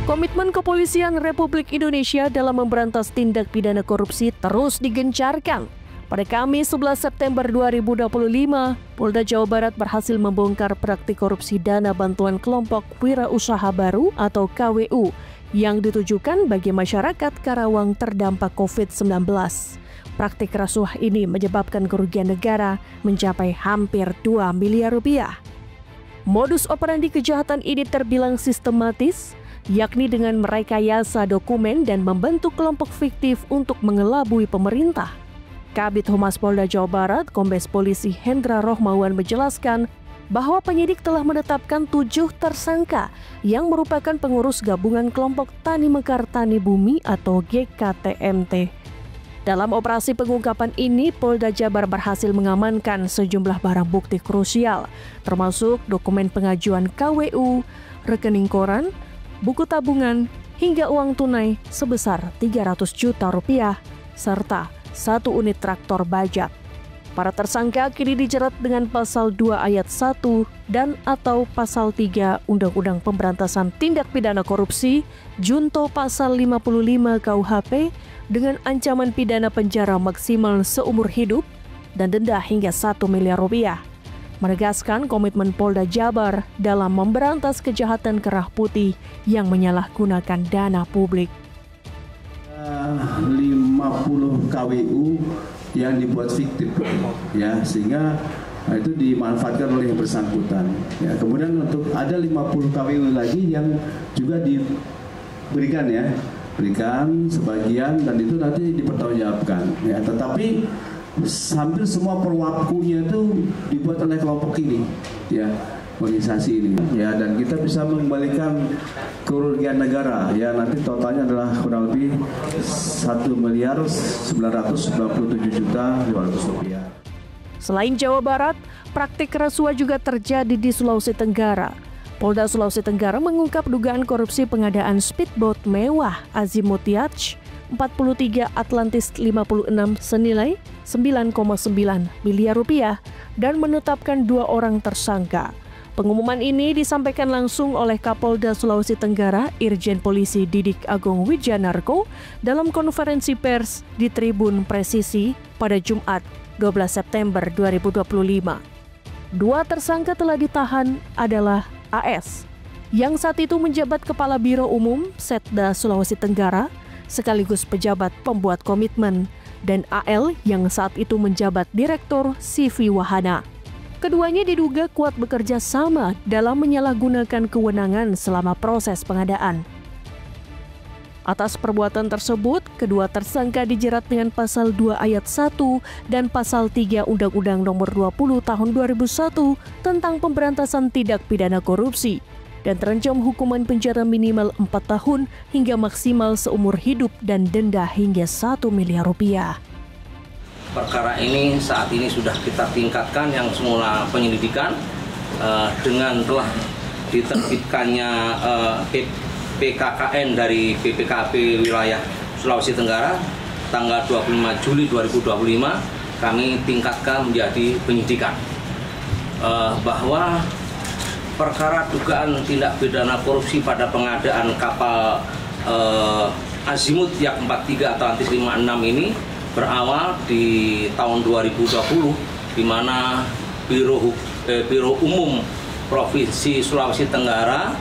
Komitmen Kepolisian Republik Indonesia dalam memberantas tindak pidana korupsi terus digencarkan. Pada Kamis 11 September 2025, Polda Jawa Barat berhasil membongkar praktik korupsi dana bantuan kelompok wirausaha baru atau KWU yang ditujukan bagi masyarakat Karawang terdampak COVID-19. Praktik rasuah ini menyebabkan kerugian negara mencapai hampir 2 miliar rupiah. Modus operandi kejahatan ini terbilang sistematis, yakni dengan merekayasa dokumen dan membentuk kelompok fiktif untuk mengelabui pemerintah. Kabid Humas Polda Jawa Barat, Kombes Polisi Hendra Rohmawan menjelaskan bahwa penyidik telah menetapkan 7 tersangka yang merupakan pengurus gabungan kelompok Tani Mekar Tani Bumi atau GKTMT. Dalam operasi pengungkapan ini, Polda Jabar berhasil mengamankan sejumlah barang bukti krusial, termasuk dokumen pengajuan KWU, rekening koran, buku tabungan, hingga uang tunai sebesar 300 juta rupiah, serta 1 unit traktor bajak. Para tersangka kini dijerat dengan pasal 2 ayat 1 dan atau pasal 3 Undang-Undang Pemberantasan Tindak Pidana Korupsi, junto pasal 55 KUHP dengan ancaman pidana penjara maksimal seumur hidup dan denda hingga 1 miliar rupiah. Menegaskan komitmen Polda Jabar dalam memberantas kejahatan kerah putih yang menyalahgunakan dana publik. 50 KWU yang dibuat fiktif, ya, sehingga itu dimanfaatkan oleh yang bersangkutan. Ya, kemudian untuk ada 50 KWU lagi yang juga diberikan, ya, berikan sebagian dan itu nanti dipertanggungjawabkan. Ya, tetapi hampir semua perwakunya itu dibuat oleh kelompok ini, ya, organisasi ini, ya, dan kita bisa mengembalikan kerugian negara, ya, nanti totalnya adalah kurang lebih 1.997.500.000 rupiah. Selain Jawa Barat, praktik rasuah juga terjadi di Sulawesi Tenggara. Polda Sulawesi Tenggara mengungkap dugaan korupsi pengadaan speedboat mewah Azimut Yacht 43 Atlantis 56 senilai 9,9 miliar rupiah dan menetapkan 2 orang tersangka. Pengumuman ini disampaikan langsung oleh Kapolda Sulawesi Tenggara, Irjen Polisi Didik Agung Wijanarko dalam konferensi pers di Tribun Presisi pada Jumat 12 September 2025. 2 tersangka telah ditahan adalah AS, yang saat itu menjabat Kepala Biro Umum Setda Sulawesi Tenggara, sekaligus pejabat pembuat komitmen, dan AL yang saat itu menjabat Direktur CV Wahana. Keduanya diduga kuat bekerja sama dalam menyalahgunakan kewenangan selama proses pengadaan. Atas perbuatan tersebut, kedua tersangka dijerat dengan pasal 2 ayat 1 dan pasal 3 Undang-Undang Nomor 20 Tahun 2001 tentang pemberantasan tindak pidana korupsi dan terancam hukuman penjara minimal 4 tahun hingga maksimal seumur hidup dan denda hingga 1 miliar rupiah. Perkara ini saat ini sudah kita tingkatkan yang semula penyelidikan dengan telah diterbitkannya PKKN dari BPKP wilayah Sulawesi Tenggara tanggal 25 Juli 2025 kami tingkatkan menjadi penyidikan bahwa perkara dugaan tindak pidana korupsi pada pengadaan kapal Azimut Yacht 43 Atlantis 56 ini berawal di tahun 2020, di mana Biro Umum Provinsi Sulawesi Tenggara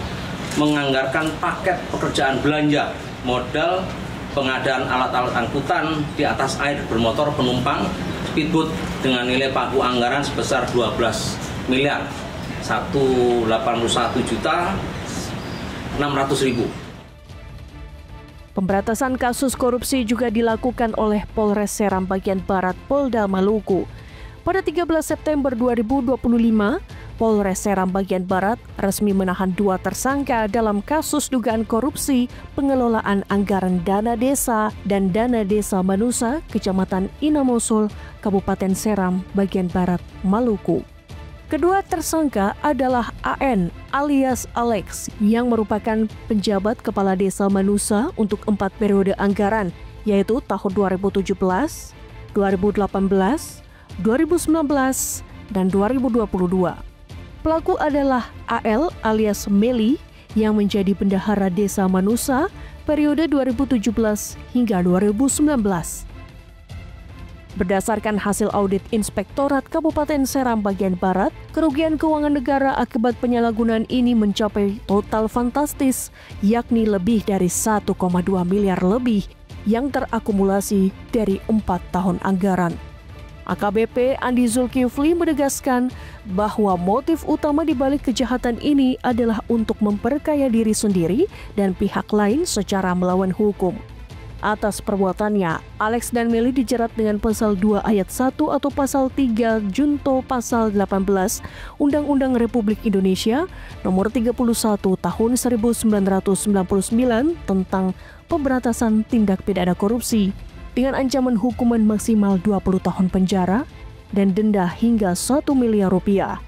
menganggarkan paket pekerjaan belanja modal pengadaan alat-alat angkutan di atas air bermotor penumpang speedboat dengan nilai pagu anggaran sebesar 12 miliar. 181.600.000. Pemberantasan kasus korupsi juga dilakukan oleh Polres Seram bagian Barat Polda Maluku. Pada 13 September 2025, Polres Seram bagian Barat resmi menahan 2 tersangka dalam kasus dugaan korupsi pengelolaan anggaran dana desa dan dana desa Manusa, Kecamatan Inamosul, Kabupaten Seram bagian Barat, Maluku. Kedua tersangka adalah AN alias Alex yang merupakan penjabat Kepala Desa Manusa untuk 4 periode anggaran, yaitu tahun 2017, 2018, 2019, dan 2022. Pelaku adalah AL alias Meli yang menjadi bendahara Desa Manusa periode 2017 hingga 2019. Berdasarkan hasil audit Inspektorat Kabupaten Seram bagian Barat, kerugian keuangan negara akibat penyalahgunaan ini mencapai total fantastis, yakni lebih dari 1,2 miliar lebih yang terakumulasi dari 4 tahun anggaran. AKBP Andi Zulkifli menegaskan bahwa motif utama di balik kejahatan ini adalah untuk memperkaya diri sendiri dan pihak lain secara melawan hukum. Atas perbuatannya, Alex dan Meli dijerat dengan pasal 2 ayat 1 atau pasal 3 junto pasal 18 Undang-Undang Republik Indonesia nomor 31 tahun 1999 tentang pemberantasan tindak pidana korupsi dengan ancaman hukuman maksimal 20 tahun penjara dan denda hingga 1 miliar rupiah.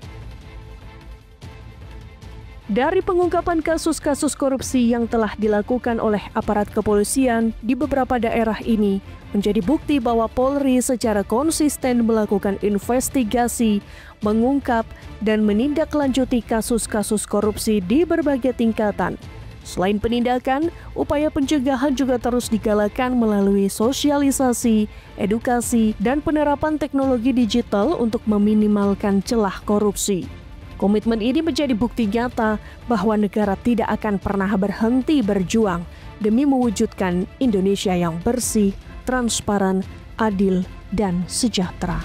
Dari pengungkapan kasus-kasus korupsi yang telah dilakukan oleh aparat kepolisian di beberapa daerah ini, menjadi bukti bahwa Polri secara konsisten melakukan investigasi, mengungkap, dan menindaklanjuti kasus-kasus korupsi di berbagai tingkatan. Selain penindakan, upaya pencegahan juga terus digalakan melalui sosialisasi, edukasi, dan penerapan teknologi digital untuk meminimalkan celah korupsi. Komitmen ini menjadi bukti nyata bahwa negara tidak akan pernah berhenti berjuang demi mewujudkan Indonesia yang bersih, transparan, adil, dan sejahtera.